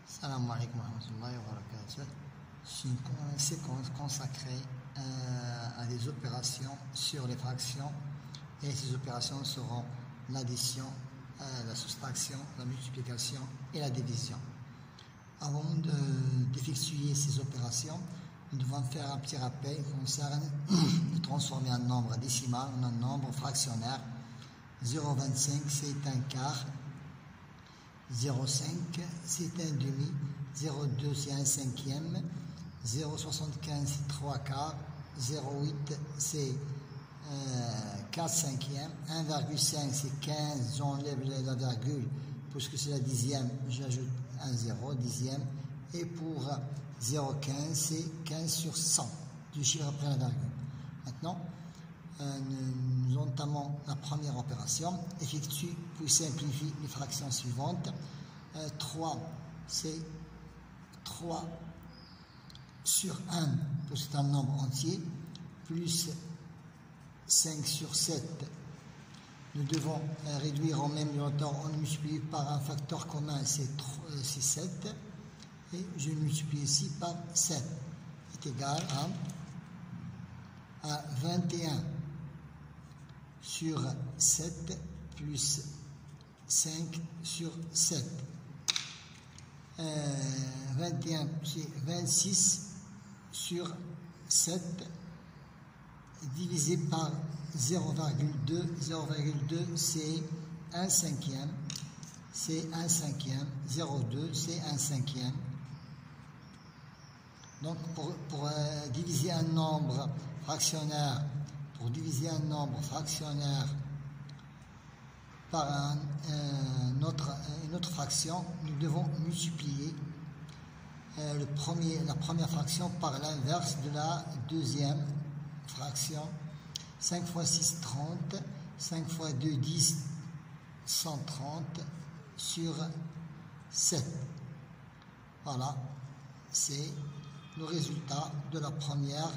Salam alaikum wa rahmatullahi wa barakatuh. C'est une séquence consacrée à des opérations sur les fractions, et ces opérations seront l'addition, la soustraction, la multiplication et la division. Avant d'effectuer ces opérations, nous devons faire un petit rappel qui concerne de transformer un nombre décimal en un nombre fractionnaire. 0,25 c'est un quart, 0,5 c'est un demi, 0,2 c'est un cinquième, 0,75 c'est 3 quarts, 0,8 c'est 4 cinquièmes, 1,5 c'est 15, j'enlève la virgule puisque c'est la dixième, j'ajoute un 0, dixième, et pour 0,15 c'est 15 sur 100 du chiffre après la virgule. Maintenant, nous entamons la première opération, effectue puis simplifie les fractions suivantes. 3 c'est 3 sur 1, c'est un nombre entier, plus 5 sur 7. Nous devons réduire au même numérateur, on le multiplie par un facteur commun, c'est 7, et je multiplie ici par 7, est égal à 21 sur 7 plus 5 sur 7. 21 c'est 26 sur 7 divisé par 0,2. 0,2 c'est 1 cinquième, c'est 1 cinquième. 0,2 c'est 1 cinquième. Donc pour diviser un nombre fractionnaire, par une autre fraction, nous devons multiplier la première fraction par l'inverse de la deuxième fraction. 5 fois 6, 30, 5 fois 2, 10, 130 sur 7. Voilà, c'est le résultat de la première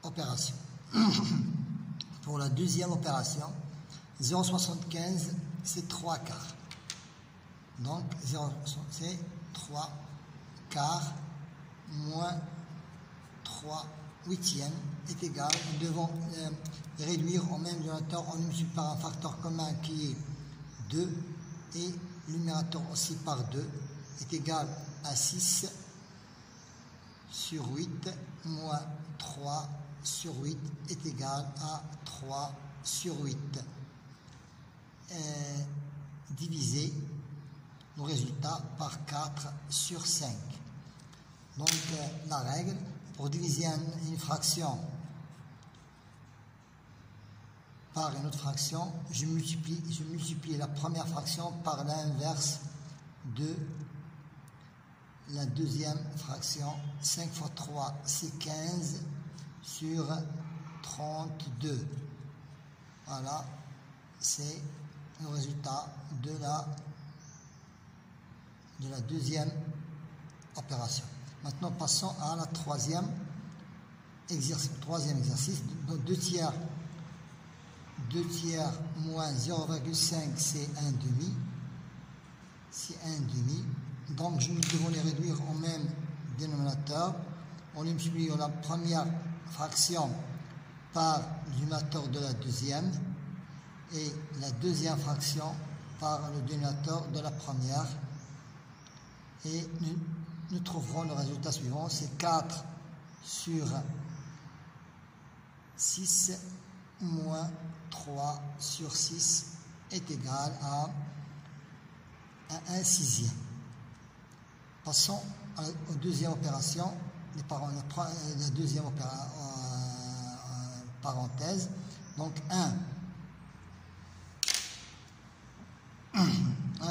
opération. Pour la deuxième opération, 0,75 c'est 3 quarts. Donc 0,75 c'est 3 quarts moins 3 huitièmes est égal. Nous devons réduire au même numérateur, on multiplie par un facteur commun qui est 2 et le numérateur aussi par 2 est égal à 6 sur 8 moins 3 sur 8 est égal à 3 sur 8. Diviser le résultat par 4 sur 5. Donc la règle, pour diviser une fraction par une autre fraction, je multiplie la première fraction par l'inverse de la deuxième fraction. 5 fois 3 c'est 15 sur 32. Voilà, c'est le résultat de la deuxième opération. Maintenant, passons à la troisième exercice. Donc 2 tiers moins 0,5 c'est un demi. Donc nous devons les réduire au même dénominateur. On multiplie la première fraction par le numérateur de la deuxième et la deuxième fraction par le dénominateur de la première, et nous trouverons le résultat suivant, c'est 4 sur 6 moins 3 sur 6 est égal à 1 sixième. Passons aux deuxième opération, la deuxième parenthèse. Donc 1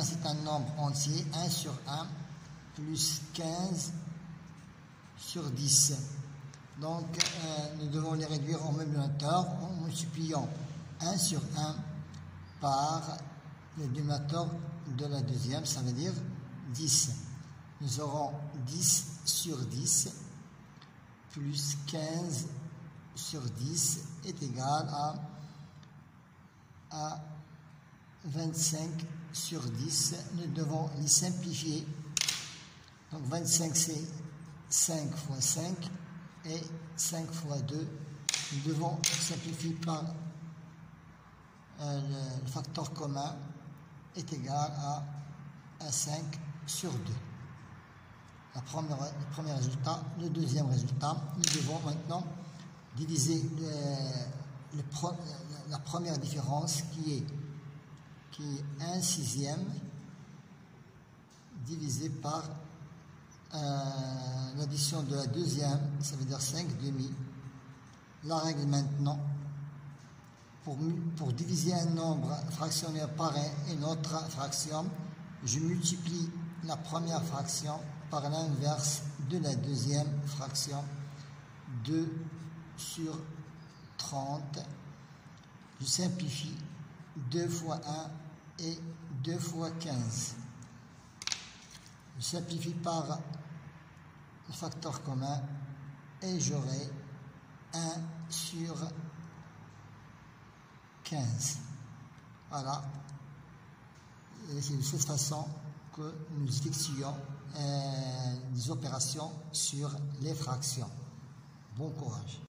c'est un nombre entier, 1 sur 1 plus 15 sur 10. Donc nous devons les réduire au même numérateur en multipliant 1 sur 1 par le dénominateur de la deuxième, ça veut dire 10. Nous aurons 10 sur 10 plus 15 sur 10 est égal à 25 sur 10. Nous devons les simplifier Donc 25 c'est 5 fois 5 et 5 fois 2. Nous devons simplifier par le facteur commun est égal à 5 sur 2. Le premier résultat. Le deuxième résultat, nous devons maintenant diviser la première différence qui est 1 sixième divisé par l'addition de la deuxième, ça veut dire 5 demi. La règle maintenant, pour diviser un nombre fractionnaire par une autre fraction, je multiplie la première fraction par l'inverse de la deuxième fraction. 2 sur 30. Je simplifie 2 fois 1 et 2 fois 15. Je simplifie par le facteur commun et j'aurai 1 sur 15. Voilà. Et c'est de cette façon que nous effectuons des opérations sur les fractions. Bon courage.